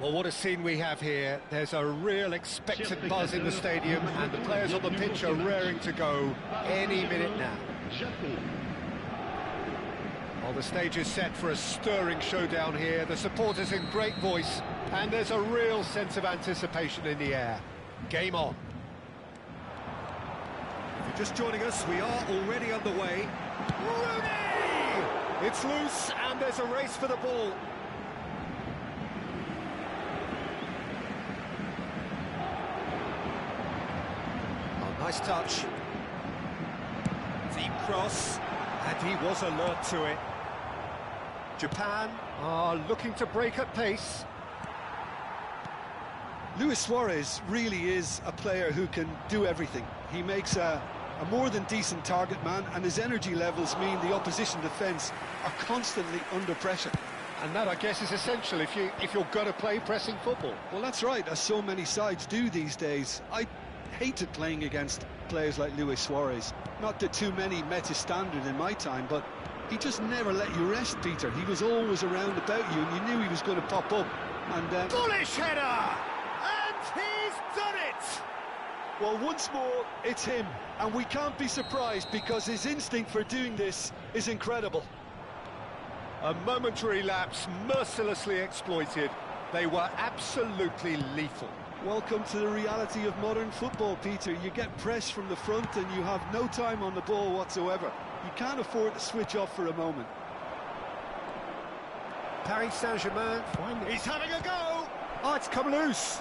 Well, what a scene we have here. There's a real expectant buzz in the stadium, and the players on the pitch are raring to go any minute now. Well, the stage is set for a stirring showdown here. The supporters in great voice, and there's a real sense of anticipation in the air. Game on. If you're just joining us, we are already underway. Rooney! It's loose, and there's a race for the ball. Nice touch. Deep cross, and he was alert to it. Japan are looking to break at pace. Luis Suarez really is a player who can do everything. He makes a more than decent target man, and his energy levels mean the opposition defence are constantly under pressure. And that, I guess, is essential if you're going to play pressing football. Well, that's right, as so many sides do these days. I hated playing against players like Luis Suarez. Not that too many met his standard in my time, but he just never let you rest, Peter. He was always around about you, and you knew he was going to pop up. And bullish header! And he's done it! Well, once more, it's him. And we can't be surprised, because his instinct for doing this is incredible. A momentary lapse, mercilessly exploited. They were absolutely lethal. Welcome to the reality of modern football, Peter. You get pressed from the front and you have no time on the ball whatsoever. You can't afford to switch off for a moment. Paris Saint-Germain, he's having a go! Oh, it's come loose!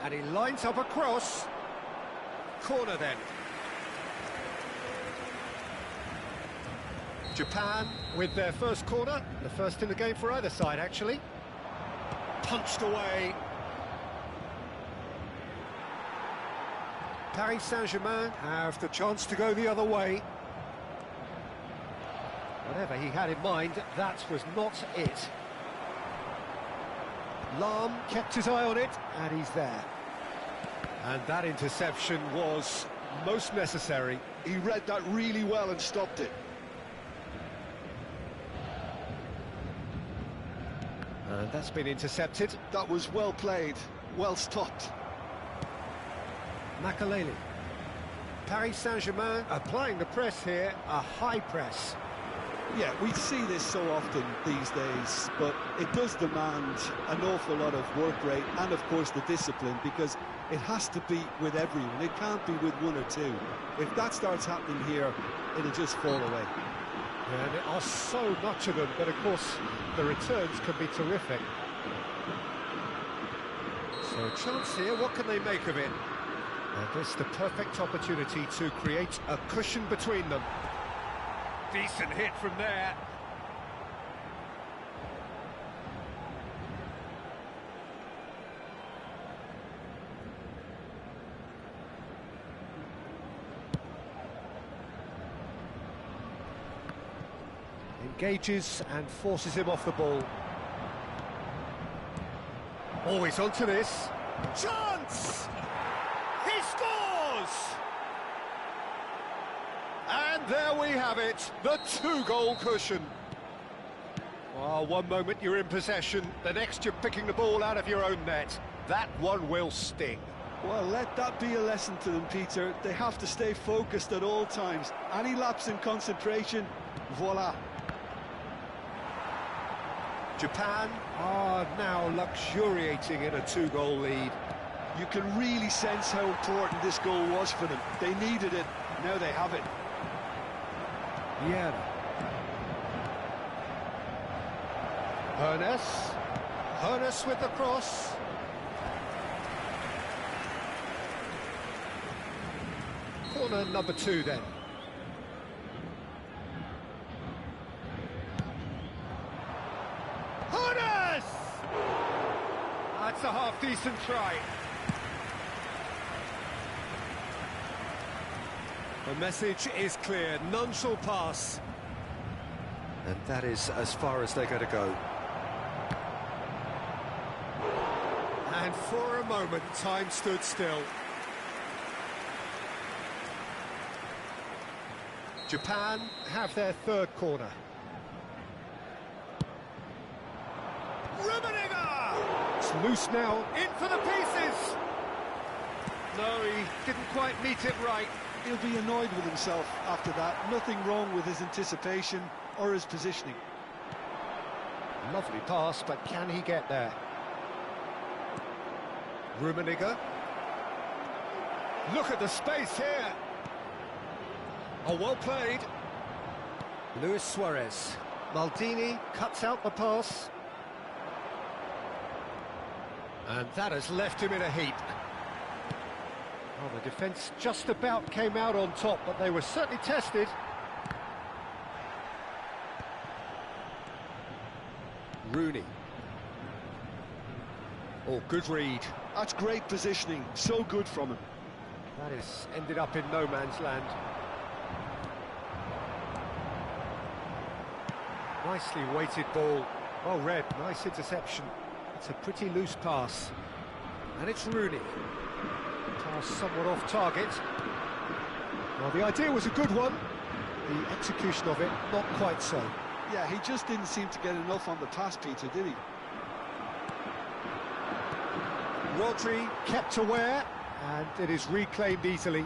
And he lines up a cross. Corner then. Japan with their first corner, the first in the game for either side, actually. Punched away. Paris Saint-Germain have the chance to go the other way. Whatever he had in mind, that was not it. Lam kept his eye on it, and he's there. And that interception was most necessary. He read that really well and stopped it. And that's been intercepted. That was well played, well stopped. Makaleli. Paris Saint-Germain applying the press here, a high press. Yeah, we see this so often these days, but it does demand an awful lot of work rate and, of course, the discipline, because it has to be with everyone. It can't be with one or two. If that starts happening here, it'll just fall away. Yeah, and there are so much of them, but of course the returns can be terrific. So a chance here, what can they make of it? And this is the perfect opportunity to create a cushion between them. Decent hit from there. Engages and forces him off the ball. Always onto this. Chance! He scores! And there we have it, the two-goal cushion. Well, one moment you're in possession, the next you're picking the ball out of your own net. That one will sting. Well, let that be a lesson to them, Peter. They have to stay focused at all times. Any lapse in concentration, voila. Japan are now luxuriating in a two-goal lead. You can really sense how important this goal was for them. They needed it, now they have it. Yeah. Hoeneß with the cross. Corner number 2 then. Hoeneß! That's a half-decent try. The message is clear, none shall pass. And that is as far as they're going to go. And for a moment, time stood still. Japan have their third corner. Rummenigge! It's loose now, in for the pieces! No, he didn't quite meet it right. He'll be annoyed with himself after that. Nothing wrong with his anticipation or his positioning. Lovely pass, but can he get there? Rummenigge. Look at the space here. Oh, well played. Luis Suarez. Maldini cuts out the pass. And that has left him in a heap. Well, the defence just about came out on top, but they were certainly tested. Rooney. Oh, good read. That's great positioning, so good from him. That has ended up in no man's land. Nicely weighted ball. Well read, nice interception. It's a pretty loose pass. And it's Rooney. Pass somewhat off target. Well, the idea was a good one. The execution of it, not quite so. Yeah, he just didn't seem to get enough on the pass, Peter, did he? Rodri kept aware, and it is reclaimed easily.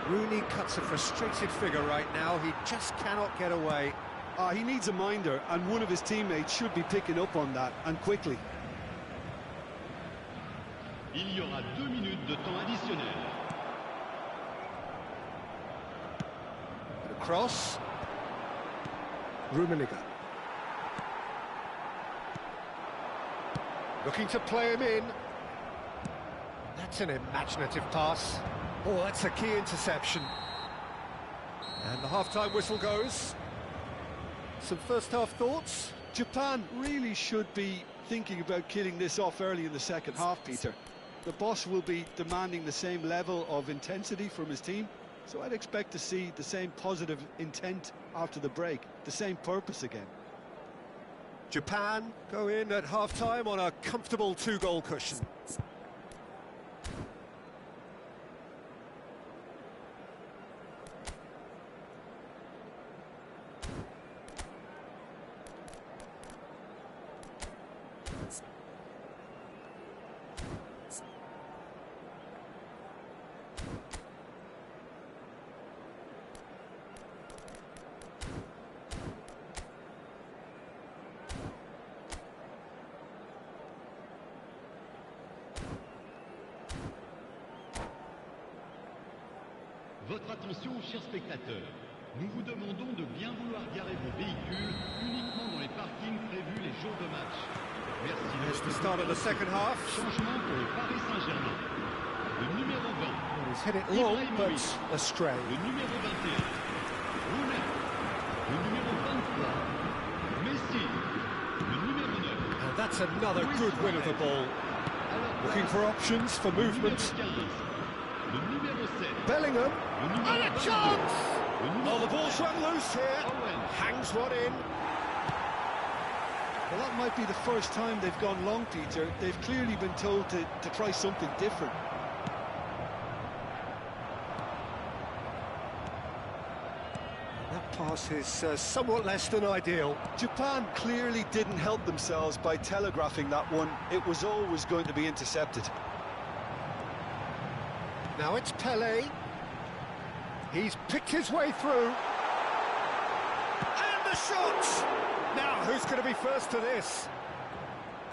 Rooney cuts a frustrated figure right now. He just cannot get away. He needs a minder, and one of his teammates should be picking up on that, and quickly. Il y aura 2 minutes de temps additionnel. Cross. Rummenigge. Looking to play him in. That's an imaginative pass. Oh, that's a key interception. And the half-time whistle goes. Some first-half thoughts? Japan really should be thinking about killing this off early in the second half, Peter. The boss will be demanding the same level of intensity from his team, so I'd expect to see the same positive intent after the break, the same purpose again. Japan go in at half-time on a comfortable 2-goal cushion. Votre attention, chers spectateurs. Nous vous demandons de bien vouloir garer vos véhicules uniquement dans les parkings prévus les jours de match. Merci. Here's the start of the second half. Changement pour le Paris Saint-Germain. Le numéro 20. He's hit it long, but astray. Le numéro 21. Rooney. Le numéro 23. Messi. Le numéro 9. And that's another good win of the ball. Looking for options for movement. Le numéro 7. Bellingham. Le numéro And a 22. chance! Le numéro Oh, the ball's run loose here. Owen. Hangs one in. Well, that might be the first time they've gone long, Peter. They've clearly been told to try something different. That pass is somewhat less than ideal. Japan clearly didn't help themselves by telegraphing that one. It was always going to be intercepted. Now it's Pelé. He's picked his way through. And the shot! Now, who's going to be first to this?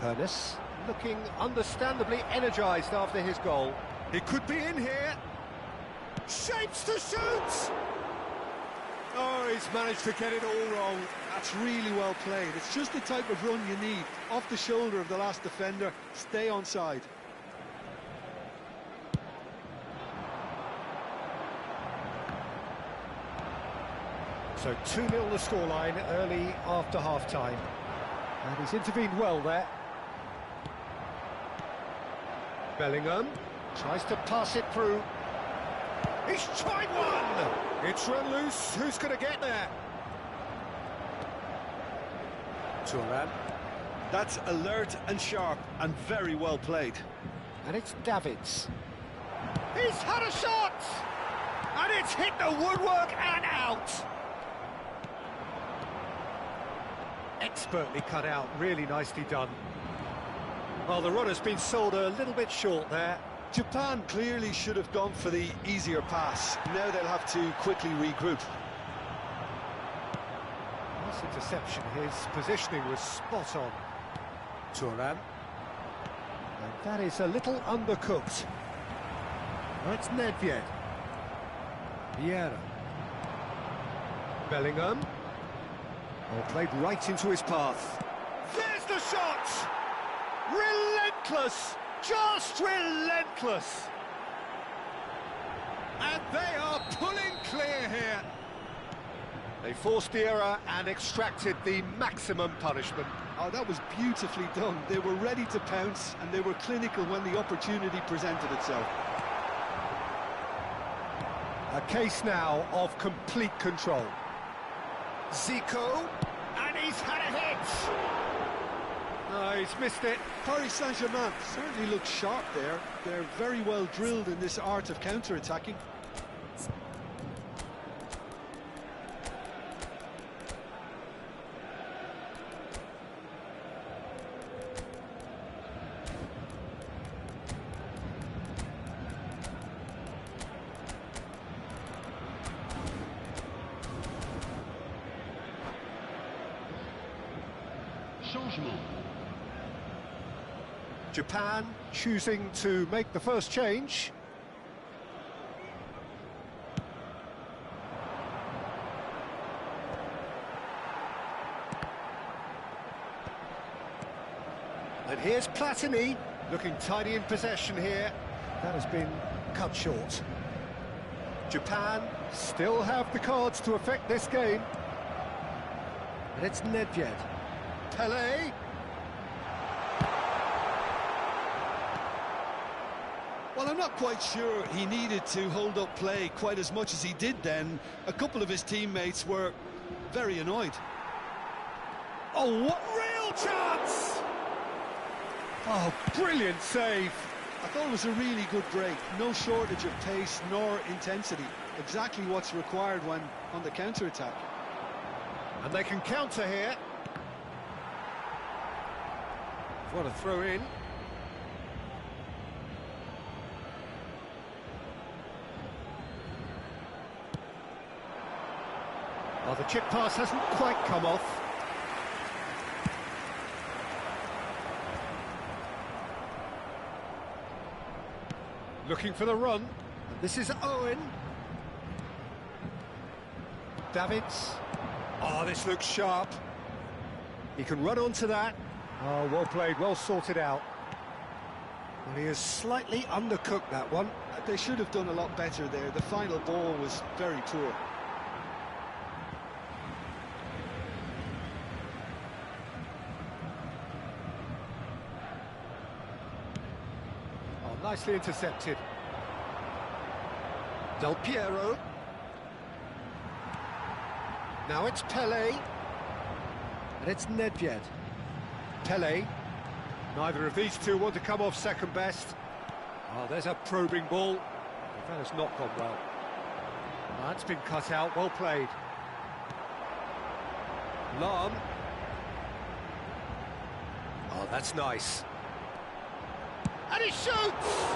Ernest, looking understandably energised after his goal. It could be in here. Shapes to shoot! Oh, he's managed to get it all wrong. That's really well played. It's just the type of run you need. Off the shoulder of the last defender, stay onside. So 2-0 the scoreline early after half-time. And he's intervened well there. Bellingham tries to pass it through. He's tried one! It's run loose. Who's going to get there? Turan. That's alert and sharp and very well played. And it's Davids. He's had a shot! And it's hit the woodwork and out. Expertly cut out, really nicely done. Well, the runner's been sold a little bit short there. Japan clearly should have gone for the easier pass. Now they'll have to quickly regroup. Nice interception. His positioning was spot on. Turan. And that is a little undercooked. That's Nedved. Vieira. Bellingham. Oh, played right into his path. There's the shot! Relentless! Just relentless! And they are pulling clear here. They forced the error and extracted the maximum punishment. Oh, that was beautifully done. They were ready to pounce and they were clinical when the opportunity presented itself. A case now of complete control. Zico, and he's had a hit! No, he's missed it. Paris Saint-Germain certainly looks sharp there. They're very well drilled in this art of counter-attacking. Changement. Japan choosing to make the first change. And here's Platini, looking tidy in possession here. That has been cut short. Japan still have the cards to affect this game. And it's Nedved. Pelé. Well, I'm not quite sure he needed to hold up play quite as much as he did then. A couple of his teammates were very annoyed. Oh, what real chance! Oh, brilliant save. I thought it was a really good break. No shortage of pace nor intensity. Exactly what's required when on the counter-attack. And they can counter here. What a throw in. Well, the chip pass hasn't quite come off. Looking for the run. And this is Owen. Davids. Oh, this looks sharp. He can run onto that. Oh, well played, well sorted out. Well, he has slightly undercooked that one. They should have done a lot better there. The final ball was very poor. Oh, nicely intercepted. Del Piero. Now it's Pelé. And it's Nedved. Pelé. Neither of these two want to come off second best. Oh, there's a probing ball. That has not gone well. Oh, that's been cut out, well played. Lam. Oh, that's nice. And he shoots!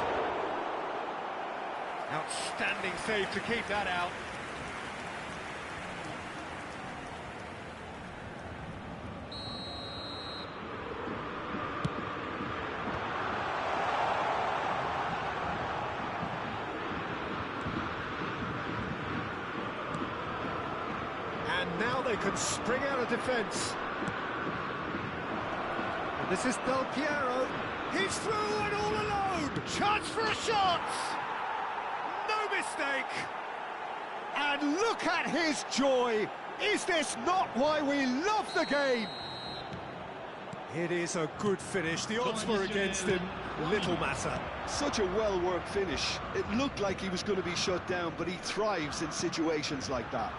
Outstanding save to keep that out. And now they can spring out of defence. And this is Del Piero. He's through and all alone. Chance for a shot. No mistake. And look at his joy. Is this not why we love the game? It is a good finish. The odds were against him. Little matter. Such a well-worked finish. It looked like he was going to be shut down, but he thrives in situations like that.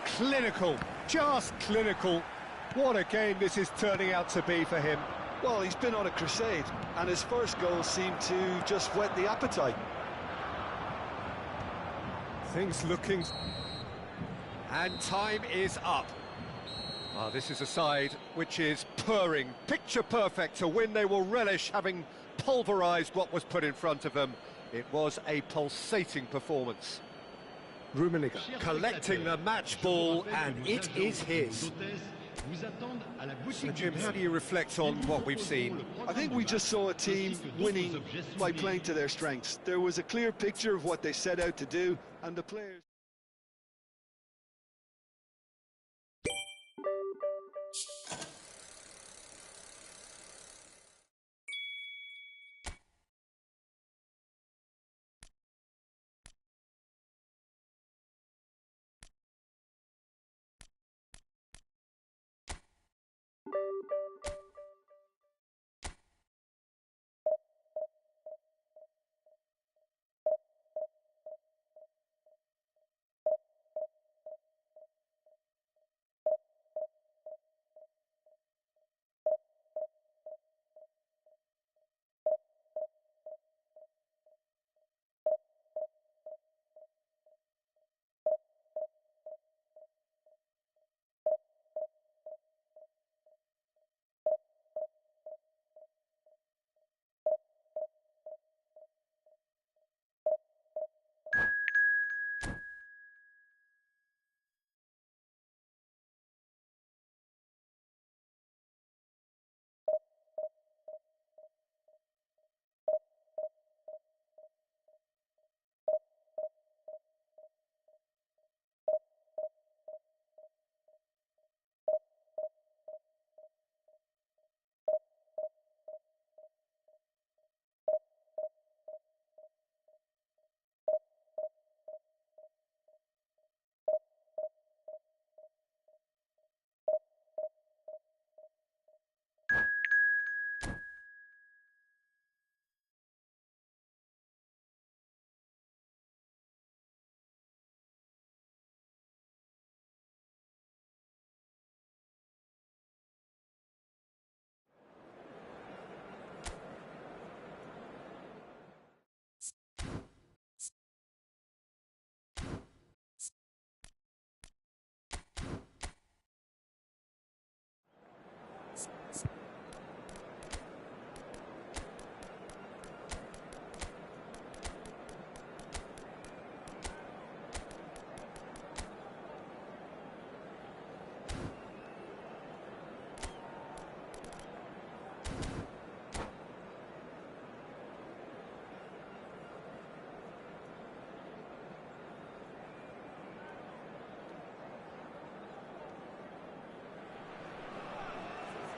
Clinical, just clinical. What a game this is turning out to be for him. Well, he's been on a crusade, and his first goal seemed to just whet the appetite. Things looking... And time is up. This is a side which is purring, picture perfect, a win they will relish, having pulverised what was put in front of them. It was a pulsating performance. Rummenigge collecting the match ball, and it is his. So Jim, how do you reflect on what we've seen? I think we just saw a team winning by playing to their strengths. There was a clear picture of what they set out to do, and the players...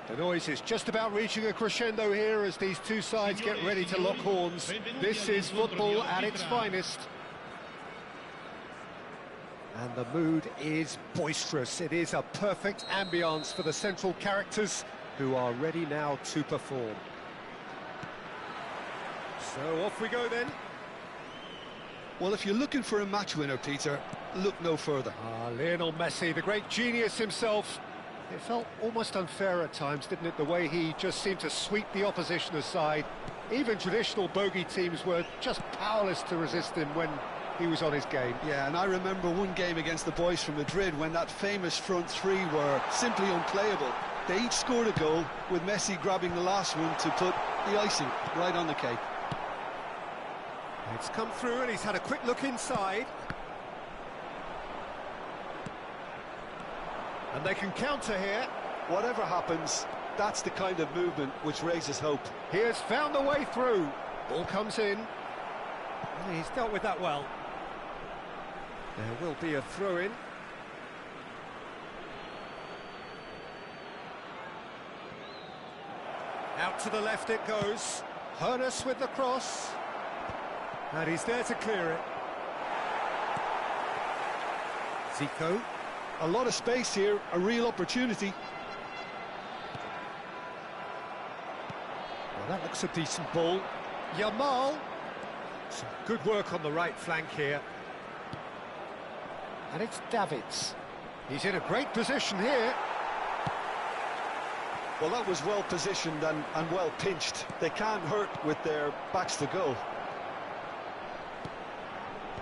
The noise is just about reaching a crescendo here as these two sides get ready to lock horns. This is football at its finest. And the mood is boisterous. It is a perfect ambience for the central characters who are ready now to perform. So off we go then. Well, if you're looking for a match winner, Peter, look no further. Lionel Messi, the great genius himself. It felt almost unfair at times, didn't it, the way he just seemed to sweep the opposition aside. Even traditional bogey teams were just powerless to resist him when he was on his game. Yeah, and I remember one game against the boys from Madrid when that famous front three were simply unplayable. They each scored a goal, with Messi grabbing the last one to put the icing right on the cake. It's come through and he's had a quick look inside. And they can counter here. Whatever happens, that's the kind of movement which raises hope. He has found a way through. Ball comes in. And he's dealt with that well. There will be a throw-in. Out to the left it goes. Hoeneß with the cross. And he's there to clear it. Zico. A lot of space here, a real opportunity. Well, that looks a decent ball. Yamal. Some good work on the right flank here. And it's Davids. He's in a great position here. Well, that was well positioned and well pinched. They can't hurt with their backs to goal.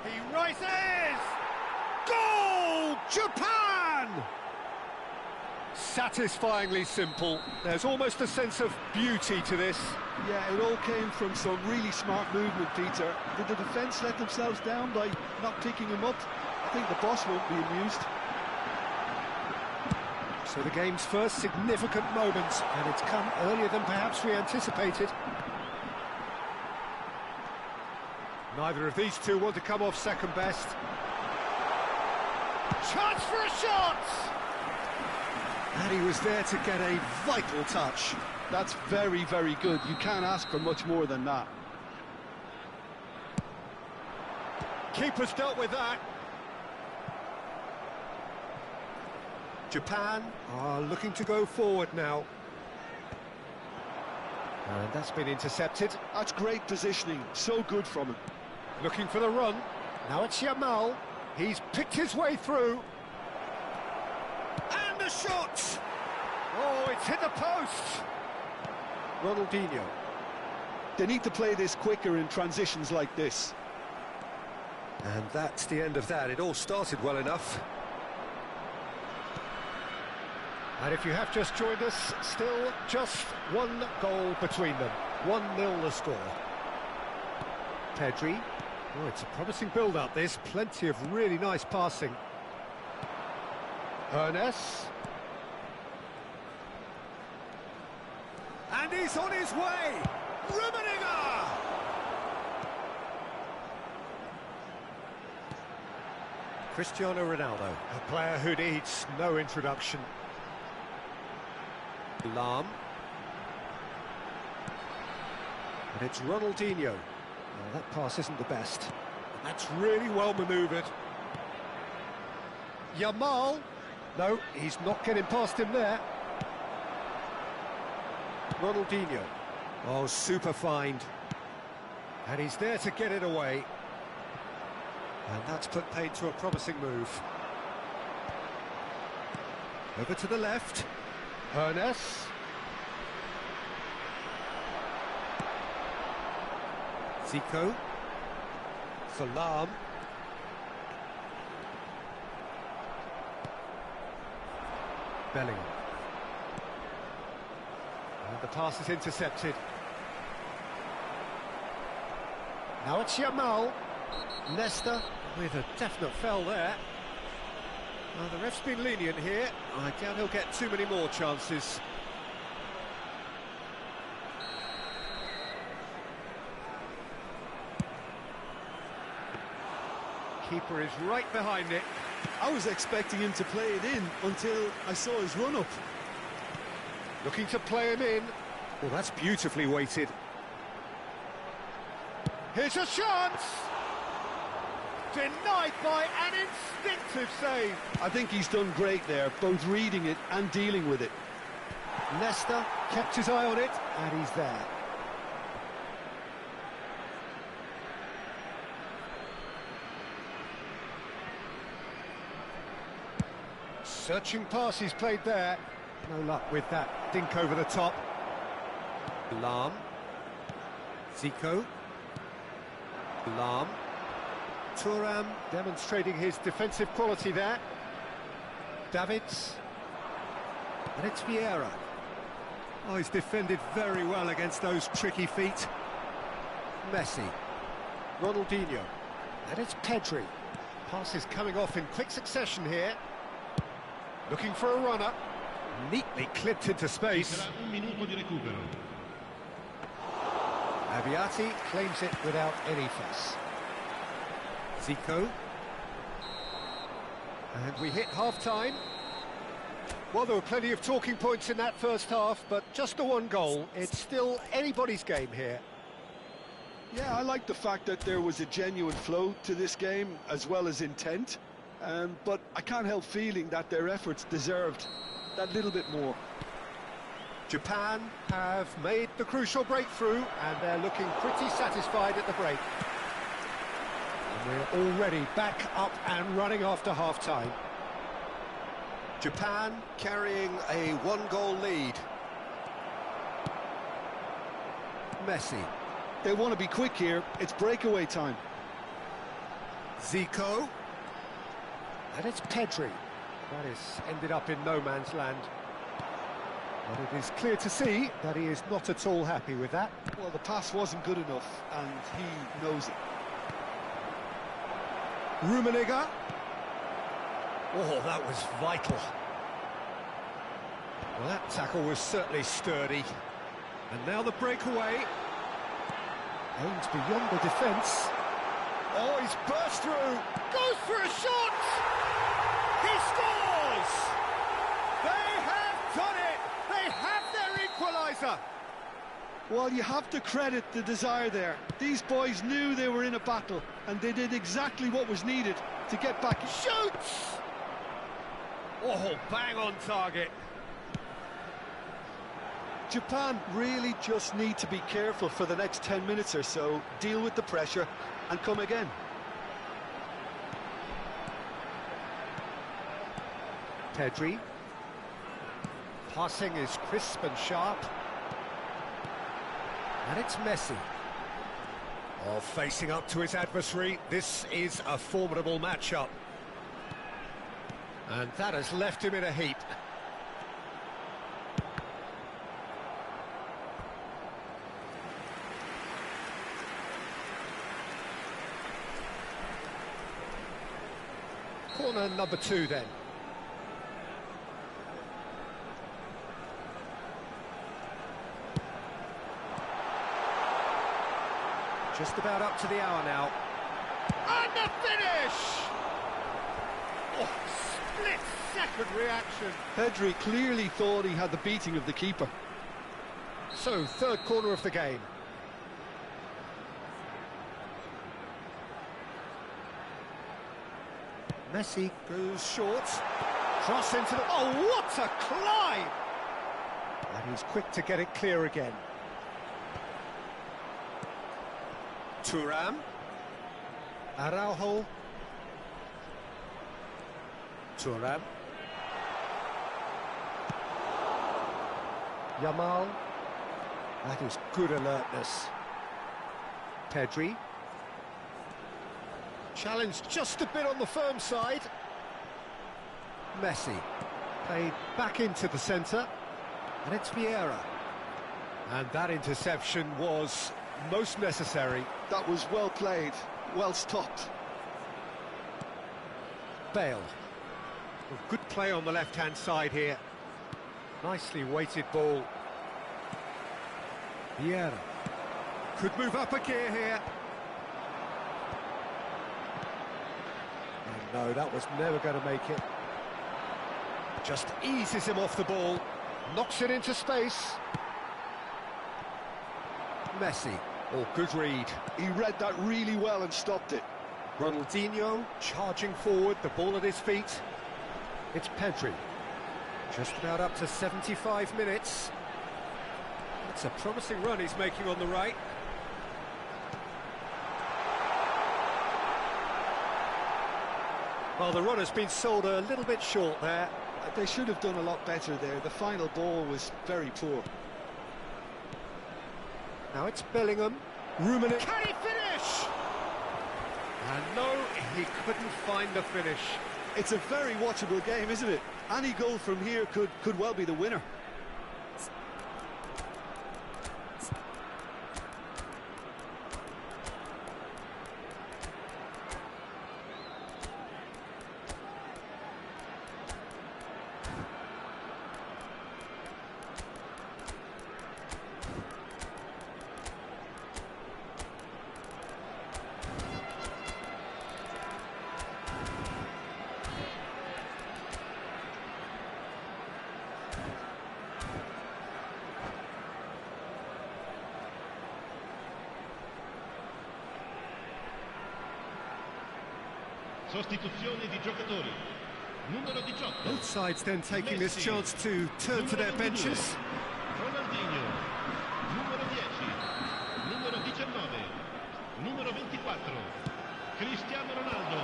He rises! Goal! Japan! Satisfyingly simple. There's almost a sense of beauty to this. Yeah, it all came from some really smart movement, Peter. Did the defence let themselves down by not picking him up? I think the boss won't be amused. So the game's first significant moment, and it's come earlier than perhaps we anticipated. Neither of these two want to come off second best. Chance for a shot! And he was there to get a vital touch. That's very, very good. You can't ask for much more than that. Keeper's dealt with that. Japan are looking to go forward now. And that's been intercepted. That's great positioning. So good from him. Looking for the run. Now it's Yamal. He's picked his way through. And the shot! Oh, it's hit the post! Ronaldinho. They need to play this quicker in transitions like this. And that's the end of that. It all started well enough. And if you have just joined us, still just one goal between them. 1-0 the score. Pedri. Oh, it's a promising build-up, this. Plenty of really nice passing. Ernest. And he's on his way! Rummenigge! Cristiano Ronaldo, a player who needs no introduction. Lahm. And it's Ronaldinho. Well, that pass isn't the best. And that's really well manoeuvred. Yamal. No, he's not getting past him there. Ronaldinho. Oh, super find. And he's there to get it away. And that's put paid to a promising move. Over to the left. Ernest. Zico. Salam. Bellingham. And the pass is intercepted. Now it's Yamal. Nesta with a definite foul there. Well, the ref's been lenient here. I doubt he'll get too many more chances. Keeper is right behind it. I was expecting him to play it in until I saw his run-up. Looking to play him in. Well, that's beautifully weighted. Here's a chance! Denied by an instinctive save. I think he's done great there, both reading it and dealing with it. Nesta kept his eye on it, and he's there. Searching pass he's played there. No luck with that dink over the top. Lahm. Zico. Lahm. Thuram demonstrating his defensive quality there. Davids. And it's Vieira. Oh, he's defended very well against those tricky feet. Messi. Ronaldinho. And it's Pedri. Passes coming off in quick succession here. Looking for a runner. Neatly clipped into space. Aviati claims it without any fuss. Zico. And we hit half-time. Well, there were plenty of talking points in that first half, but just the one goal. It's still anybody's game here. Yeah, I like the fact that there was a genuine flow to this game, as well as intent. But I can't help feeling that their efforts deserved that little bit more. Japan have made the crucial breakthrough, and they're looking pretty satisfied at the break. And we're already back up and running after half-time. Japan carrying a one-goal lead. Messi. They want to be quick here. It's breakaway time. Zico. And it's Pedri. That has ended up in no man's land. But it is clear to see that he is not at all happy with that. Well, the pass wasn't good enough, and he knows it. Rummenigge. Oh, that was vital. Well, that tackle was certainly sturdy. And now the breakaway. Aims beyond the defence. Oh, he's burst through. Goes for a shot! He scores! They have done it! They have their equaliser! Well, you have to credit the desire there. These boys knew they were in a battle, and they did exactly what was needed to get back. Shoots! Oh, bang on target. Japan really just need to be careful for the next 10 minutes or so, deal with the pressure, and come again. Pedri. Passing is crisp and sharp. And it's Messi. Oh, facing up to his adversary, this is a formidable matchup. And that has left him in a heap. Corner number 2 then. Just about up to the hour now. And the finish! Oh, split-second reaction. Pedri clearly thought he had the beating of the keeper. So, third corner of the game. Messi goes short. Cross into the... Oh, what a climb! And he's quick to get it clear again. Thuram. Araujo. Thuram. Yamal. That is good alertness. Pedri. Challenged just a bit on the firm side. Messi. Played back into the centre. And it's Vieira. And that interception was most necessary. That was well played, well stopped. Bale. Well, good play on the left-hand side here. Nicely weighted ball. Vieira. Could move up a gear here. And no, that was never going to make it. Just eases him off the ball. Knocks it into space. Messi. Oh, good read. He read that really well and stopped it. Ronaldinho charging forward, the ball at his feet. It's Pedri. Just about up to 75 minutes. It's a promising run he's making on the right. Well, the run has been sold a little bit short there. They should have done a lot better there. The final ball was very poor. Now it's Bellingham. Rummenigge. Can he finish? And no, he couldn't find the finish. It's a very watchable game, isn't it? Any goal from here could well be the winner. Sostituzione di giocatori. Numero 18. Both sides then taking this chance to turn to their benches. Ronaldinho. Numero 10. Numero 19. Numero 24. Cristiano Ronaldo.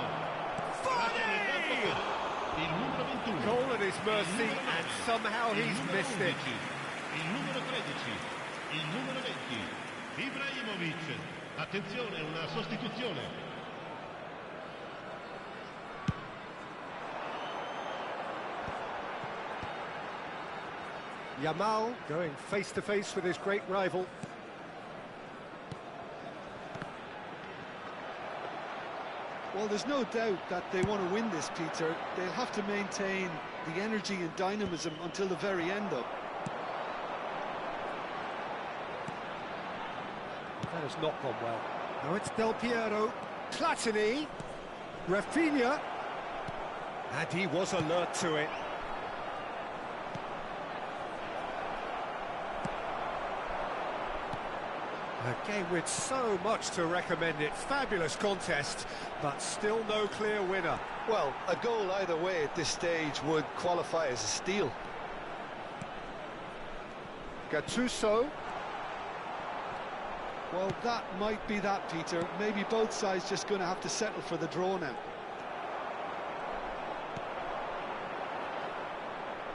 Il numero 21. Goal at his mercy and somehow he's missed it. Il numero 13. Il numero 20. Ibrahimovic. Attenzione, una sostituzione. Yamal going face-to-face with his great rival. Well, there's no doubt that they want to win this, Peter. They'll have to maintain the energy and dynamism until the very end, though. That has not gone well. Now it's Del Piero, Platini, Rafinha, and he was alert to it. A game with so much to recommend it. Fabulous contest, but still no clear winner. Well, a goal either way at this stage would qualify as a steal. Gattuso. Well, that might be that, Peter. Maybe both sides just going to have to settle for the draw now.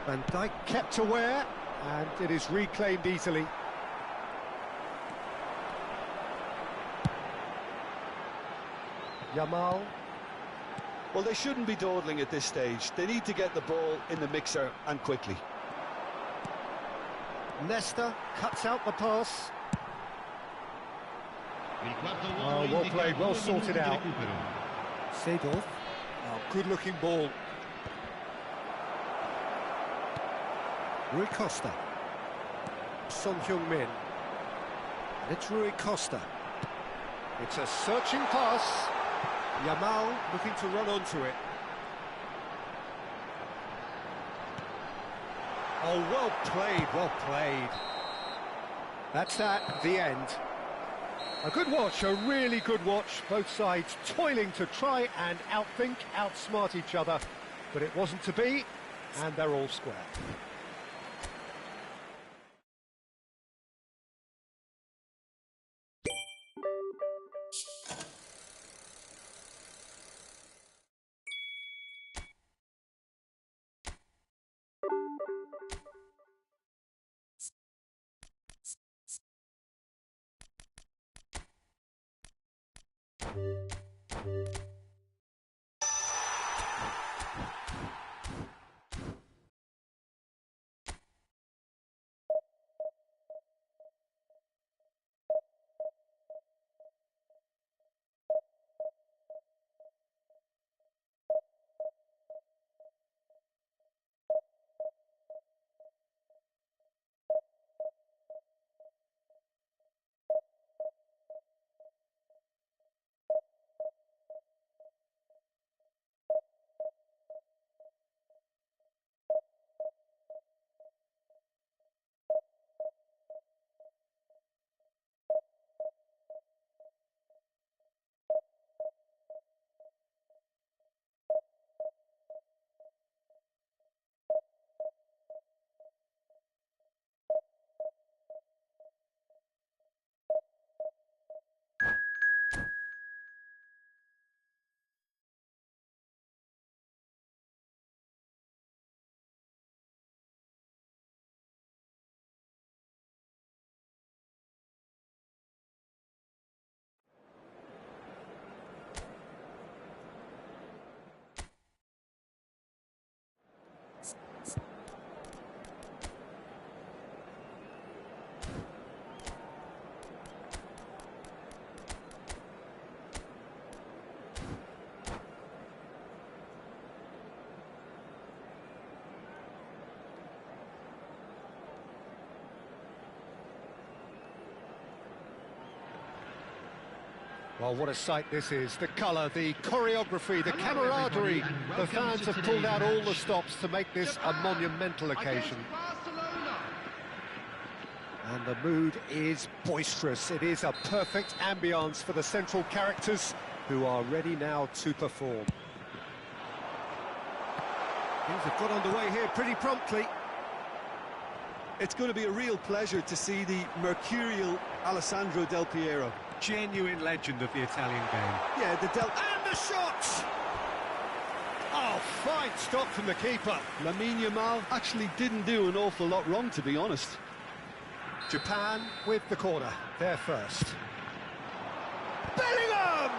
Van Dijk kept aware, and it is reclaimed easily. Yamal. Well, they shouldn't be dawdling at this stage. They need to get the ball in the mixer, and quickly. Nesta cuts out the pass. Oh, well played, well sorted out. Seedorf. Oh, good-looking ball. Rui Costa. Son Heung-min. It's Rui Costa. It's a searching pass. Yamal looking to run onto it. Oh, well played, well played. That's that, the end. A good watch, a really good watch. Both sides toiling to try and outthink, outsmart each other. But it wasn't to be, and they're all square. Well, what a sight this is. The colour, the choreography, the camaraderie. The fans have pulled out all the stops to make this a monumental occasion. And the mood is boisterous. It is a perfect ambience for the central characters who are ready now to perform. Things have got underway here pretty promptly. It's going to be a real pleasure to see the mercurial Alessandro Del Piero. Genuine legend of the Italian game. Yeah, And the shot! Oh, fine stop from the keeper. Lamine Yamal actually didn't do an awful lot wrong, to be honest. Japan with the corner. They're first. Bellingham!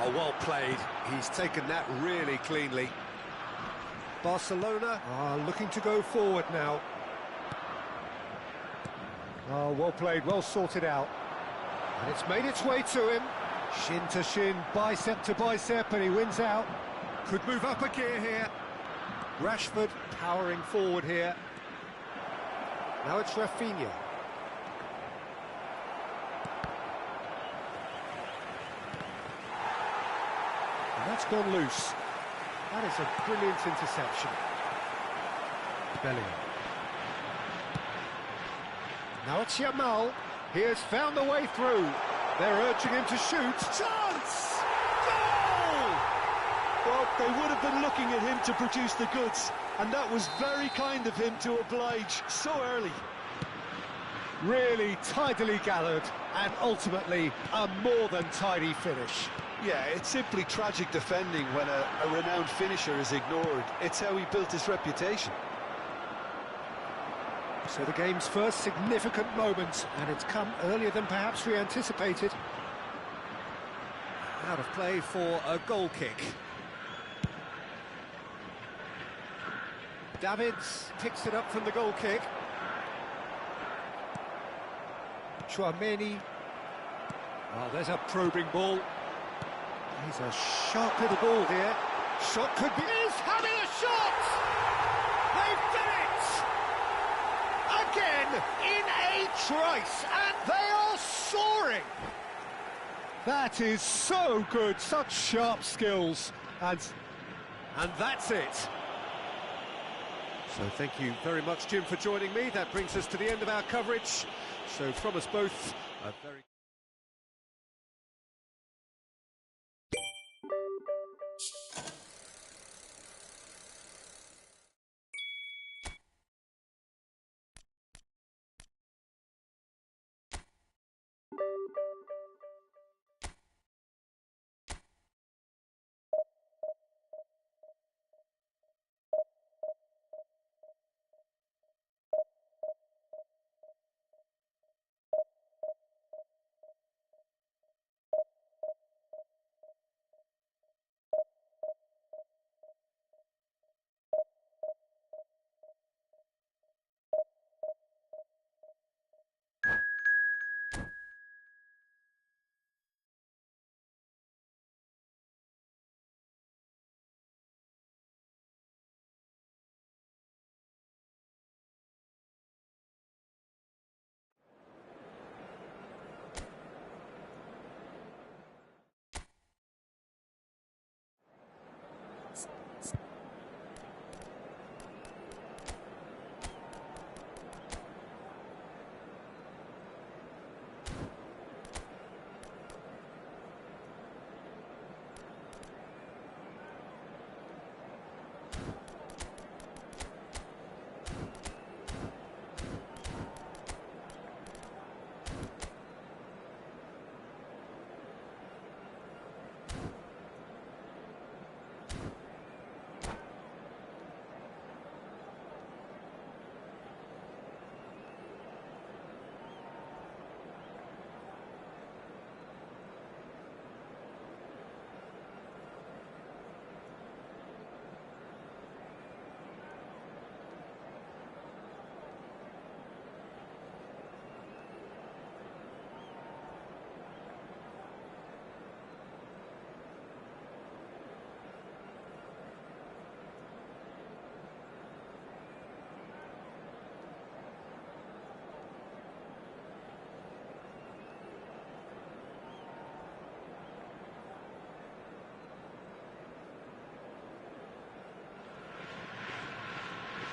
Oh, well played. He's taken that really cleanly. Barcelona are looking to go forward now. Oh, well played, well sorted out. And it's made its way to him. Shin to shin, bicep to bicep, and he wins out. Could move up a gear here. Rashford powering forward here. Now it's Rafinha. And that's gone loose. That is a brilliant interception. Bellingham. Now it's Yamal. He has found the way through. They're urging him to shoot. Chance! Goal! Well, they would have been looking at him to produce the goods, and that was very kind of him to oblige so early. Really tidily gathered, and ultimately a more than tidy finish. Yeah, it's simply tragic defending when a renowned finisher is ignored. It's how he built his reputation. So the game's first significant moment, and it's come earlier than perhaps we anticipated. Out of play for a goal kick. Davids picks it up from the goal kick. Chouameni. Oh, there's a probing ball. He's a sharp little ball here. Shot could be... He's having a shot! They've done it! Again, in a trice, and they are soaring! That is so good, such sharp skills. And that's it. So thank you very much, Jim, for joining me. That brings us to the end of our coverage. So from us both, a very...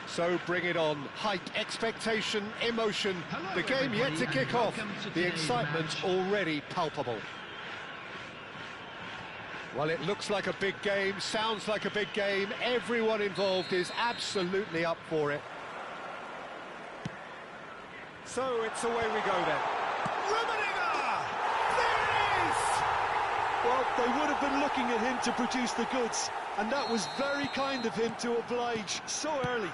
So bring it on. Hype, expectation, emotion. Hello, the game yet to kick off. The excitement already palpable. Well, it looks like a big game, sounds like a big game. Everyone involved is absolutely up for it. So it's away we go then. Rummenigge! There it is! Well, they would have been looking at him to produce the goods, and that was very kind of him to oblige so early.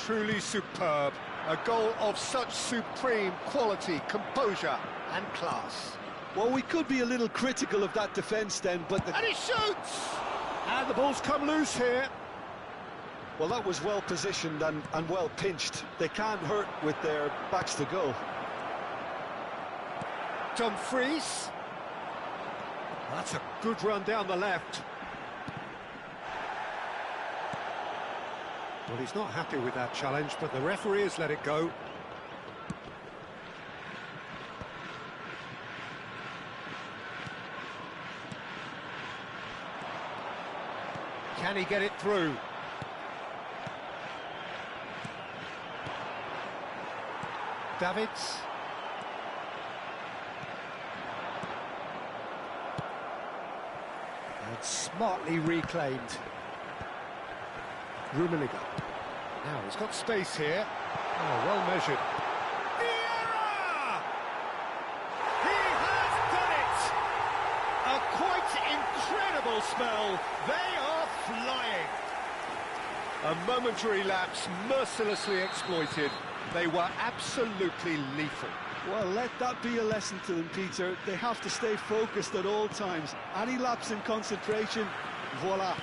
Truly superb. A goal of such supreme quality, composure and class. Well, we could be a little critical of that defence then, but... And he shoots! And the ball's come loose here. Well, that was well positioned and well pinched. They can't hurt with their backs to goal. Dumfries. That's a good run down the left. Well, he's not happy with that challenge, but the referee has let it go. Can he get it through? Davids. And smartly reclaimed. Rummenigge. Now he's got space here. Oh, well measured. Vieira! He has done it! A quite incredible spell. They are flying. A momentary lapse mercilessly exploited. They were absolutely lethal. Well, let that be a lesson to them, Peter. They have to stay focused at all times. Any lapse in concentration, voila.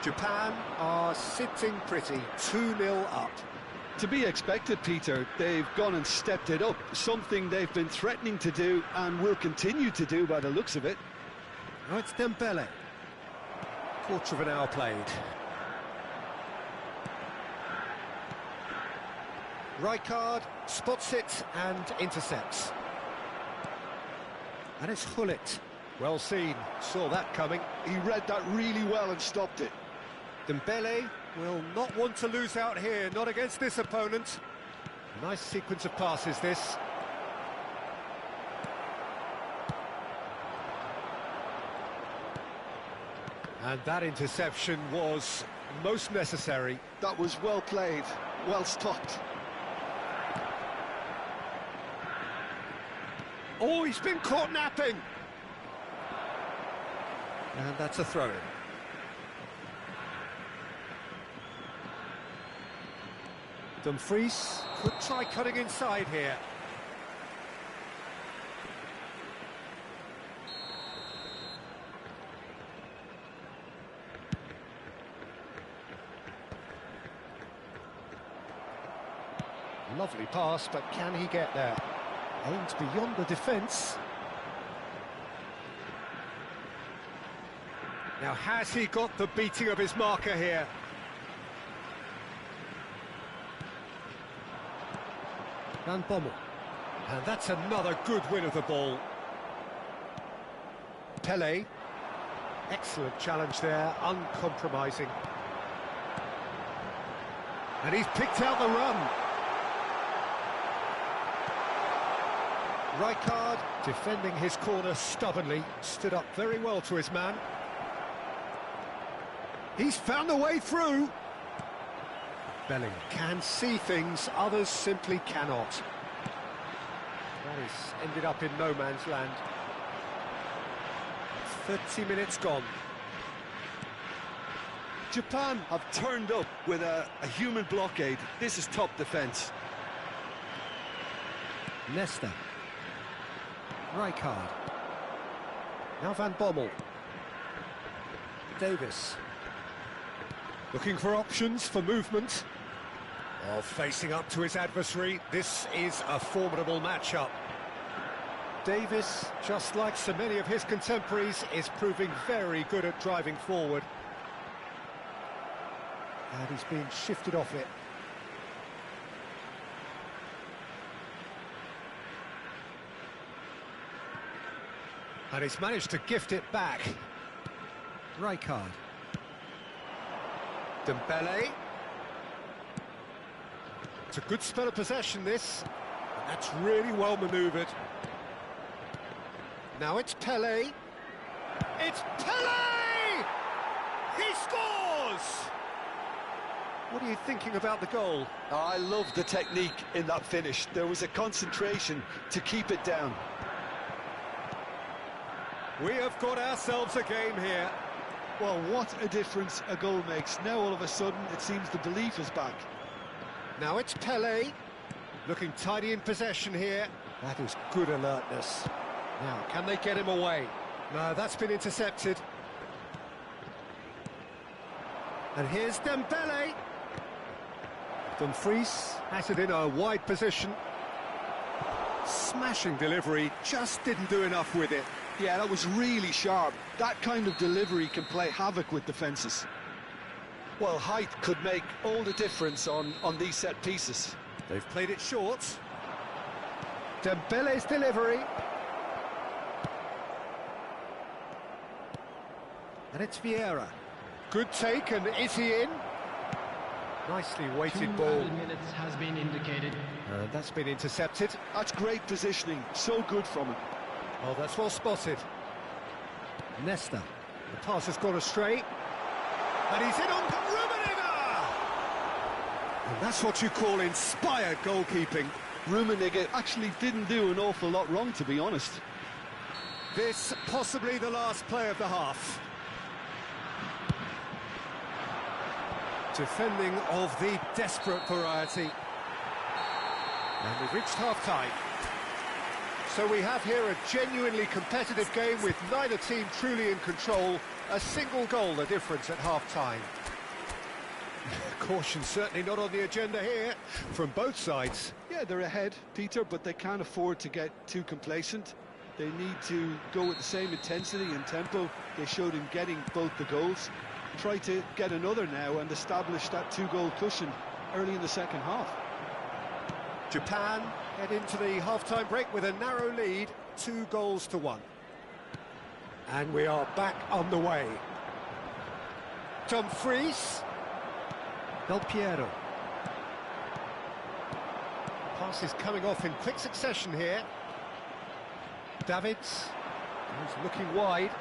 Japan are sitting pretty, 2-0 up. To be expected, Peter. They've gone and stepped it up, something they've been threatening to do and will continue to do by the looks of it. Now it's Dembele. Quarter of an hour played. Rijkaard spots it and intercepts. And it's Hullet. Well seen, saw that coming. He read that really well and stopped it. Dembele will not want to lose out here, not against this opponent. Nice sequence of passes, this. And that interception was most necessary. That was well played, well stopped. Oh, he's been caught napping. And that's a throw-in. Dumfries could try cutting inside here. Lovely pass, but can he get there? Aimed beyond the defence. Now, has he got the beating of his marker here? Van Bommel. And that's another good win of the ball. Pelé. Excellent challenge there, uncompromising. And he's picked out the run. Rijkaard, defending his corner stubbornly, stood up very well to his man. He's found a way through. Bellingham can see things others simply cannot. That has ended up in no man's land. 30 minutes gone. Japan have turned up with a human blockade. This is top defence. Nesta. Rijkaard. Now Van Bommel. Davis. Looking for options for movement. While facing up to his adversary, this is a formidable matchup. Davis, just like so many of his contemporaries, is proving very good at driving forward. And he's being shifted off it. And he's managed to gift it back. Rijkaard. Dembele. It's a good spell of possession, this. And that's really well manoeuvred. Now it's Pelé. It's Pelé! He scores! What are you thinking about the goal? Oh, I love the technique in that finish. There was a concentration to keep it down. We have got ourselves a game here. Well, what a difference a goal makes. Now all of a sudden it seems the belief is back. Now it's Pelé, looking tidy in possession here. That is good alertness. Now, can they get him away? No, that's been intercepted. And here's Dembele. Dumfries has it in a wide position. Smashing delivery, just didn't do enough with it. Yeah, that was really sharp. That kind of delivery can play havoc with defences. Well, height could make all the difference on these set pieces. They've played it short. Dembele's delivery. And it's Vieira. Good take, and is he in? Nicely weighted ball. 2 minutes has been indicated. And that's been intercepted. That's great positioning, so good from him. Oh, that's well spotted. Nesta. The pass has gone astray. And he's in on Rummenigge! And that's what you call inspired goalkeeping. Rummenigge actually didn't do an awful lot wrong, to be honest. This possibly the last play of the half. Defending of the desperate variety. And we've reached half-time. So we have here a genuinely competitive game with neither team truly in control. A single goal the difference at half-time. Caution certainly not on the agenda here from both sides. Yeah, they're ahead, Peter, but they can't afford to get too complacent. They need to go with the same intensity and tempo they showed in getting both the goals. Try to get another now and establish that two-goal cushion early in the second half. Japan head into the half-time break with a narrow lead, 2-1. And we are back on the way. Dumfries. Del Piero. Pass is coming off in quick succession here. Davids. He's looking wide.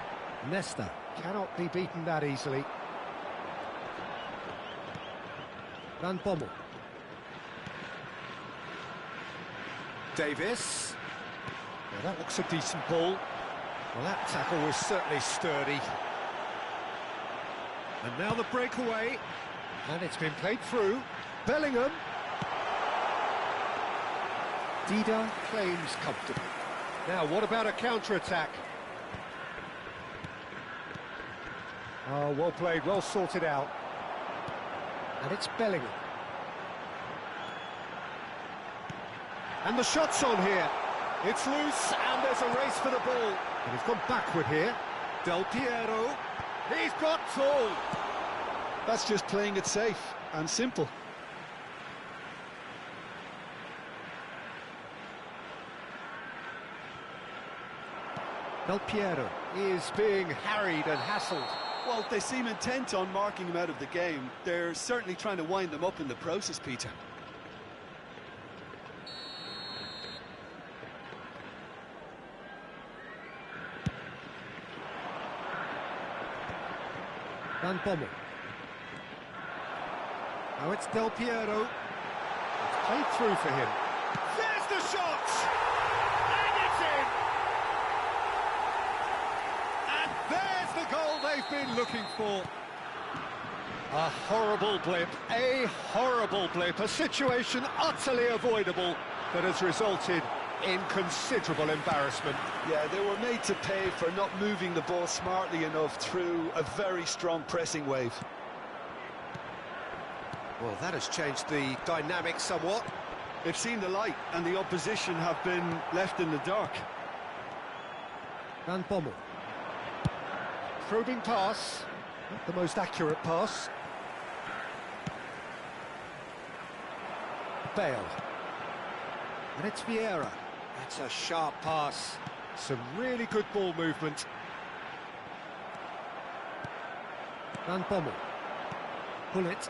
Nesta cannot be beaten that easily. Van Bommel. Davis. Now that looks a decent ball. Well, that tackle was certainly sturdy. And now the breakaway. And it's been played through. Bellingham. Dida claims comfortably. Now, what about a counter-attack? Oh, well played, well sorted out. And it's Bellingham. And the shot's on here. It's loose, and there's a race for the ball. And he's gone backward here. Del Piero. He's got tall. That's just playing it safe and simple. Del Piero is being harried and hassled. Well, they seem intent on marking him out of the game. They're certainly trying to wind them up in the process, Peter. Van Bommel. Now it's Del Piero. It's played through for him. There's the shot! And it's in! And there's the goal they've been looking for. A horrible blip, a situation utterly avoidable that has resulted in considerable embarrassment. Yeah, they were made to pay for not moving the ball smartly enough through a very strong pressing wave. Well, that has changed the dynamic somewhat. They've seen the light and the opposition have been left in the dark. Van Bommel. Probing pass, not the most accurate pass. Bale. And it's Vieira. That's a sharp pass. Some really good ball movement. Van Bommel. Pull it.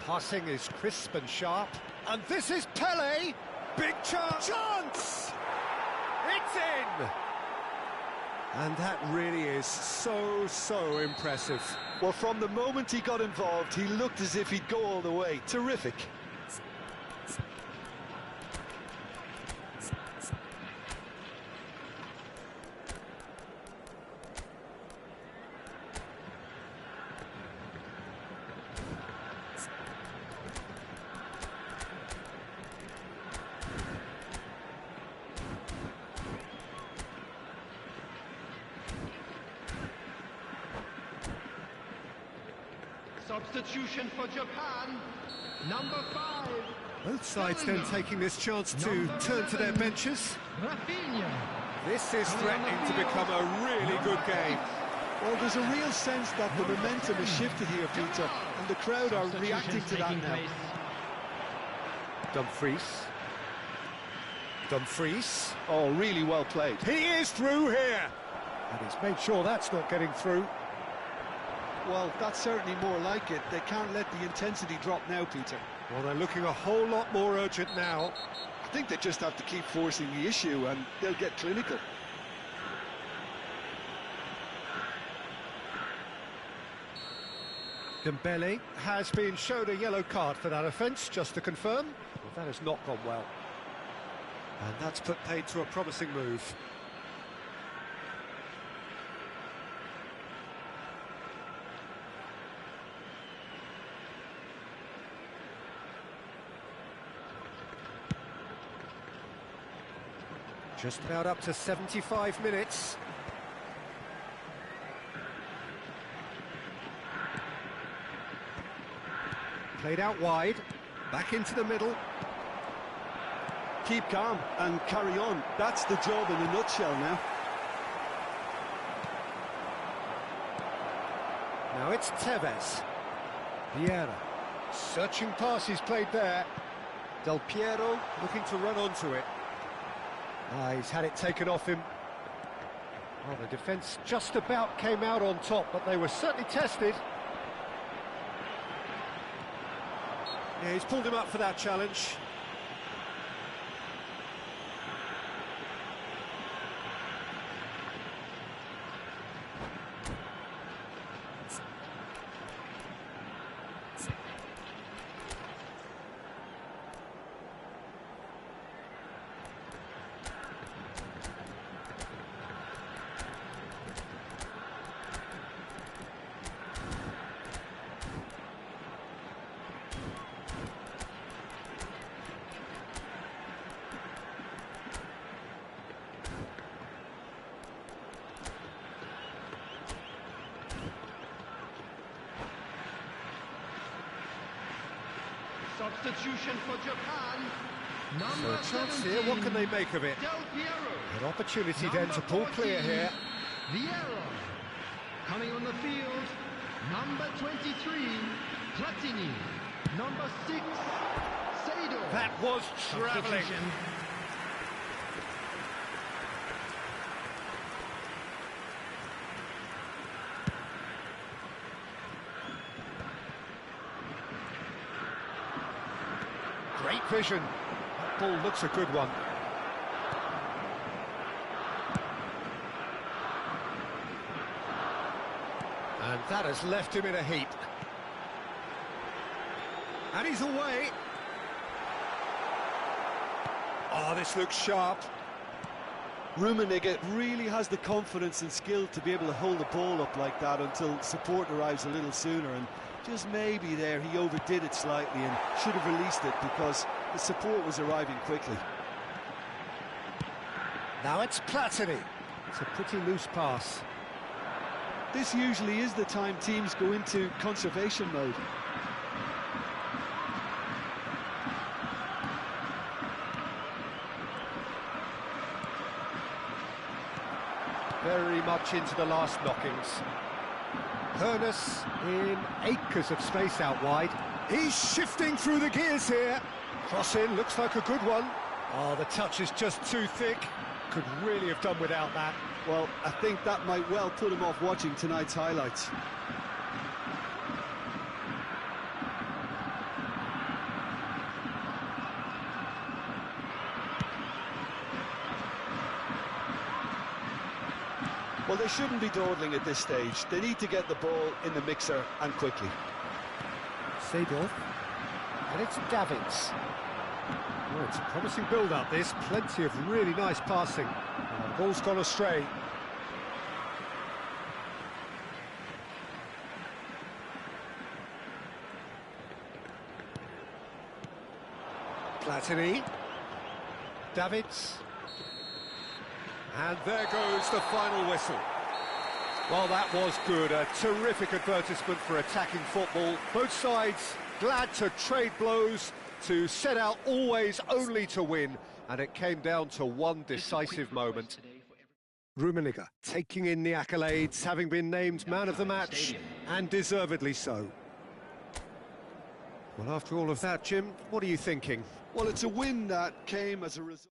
Passing is crisp and sharp. And this is Pele. Big chance. Chance! It's in! And that really is so impressive. Well, from the moment he got involved, he looked as if he'd go all the way. Terrific. Substitution for Japan, number 5. Both sides then taking this chance to turn to their benches. Rafinha. This is threatening to become a really good game. Well, there's a real sense that the momentum has shifted here, Peter, and the crowd are reacting to that now. Dumfries. Oh, really well played. He is through here. And he's made sure that's not getting through. Well, that's certainly more like it. They can't let the intensity drop now, Peter. Well, they're looking a whole lot more urgent now. I think they just have to keep forcing the issue and they'll get clinical. Dembele has been shown a yellow card for that offence, just to confirm. Well, that has not gone well. And that's put paid to a promising move. Just about up to 75 minutes. Played out wide, back into the middle. Keep calm and carry on. That's the job in a nutshell now. Now it's Tevez. Vieira. Searching pass he's played there. Del Piero looking to run onto it. He's had it taken off him. Well, the defence just about came out on top, but they were certainly tested. Yeah, he's pulled him up for that challenge. Substitution for Japan, So number a chance 17, here, what can they make of it? Del Piero. An opportunity Number then to pull 14, clear here. Vieira. Coming on the field, number 23, Platini. Number 6, Sado. That was travelling. Substitution. Great vision. That ball looks a good one. And that has left him in a heap. And he's away. Oh, this looks sharp. Rummenigge really has the confidence and skill to be able to hold the ball up like that until support arrives a little sooner, and just maybe there he overdid it slightly and should have released it because the support was arriving quickly. Now it's Platini. It's a pretty loose pass. This usually is the time teams go into conservation mode. Very much into the last knockings. Hoeneß in acres of space out wide. He's shifting through the gears here. Cross in, looks like a good one. Oh, the touch is just too thick. Could really have done without that. Well, I think that might well put him off watching tonight's highlights. Well, they shouldn't be dawdling at this stage. They need to get the ball in the mixer and quickly. Seedorf. And it's Davids. Oh, it's a promising build-up, this. Plenty of really nice passing. And the ball's gone astray. Platini. Davids. And there goes the final whistle. Well, that was good. A terrific advertisement for attacking football. Both sides glad to trade blows, to set out always only to win, and it came down to one decisive moment. Rummenigge taking in the accolades, having been named man of the match, and deservedly so. Well, after all of that, Jim, what are you thinking? Well, it's a win that came as a result.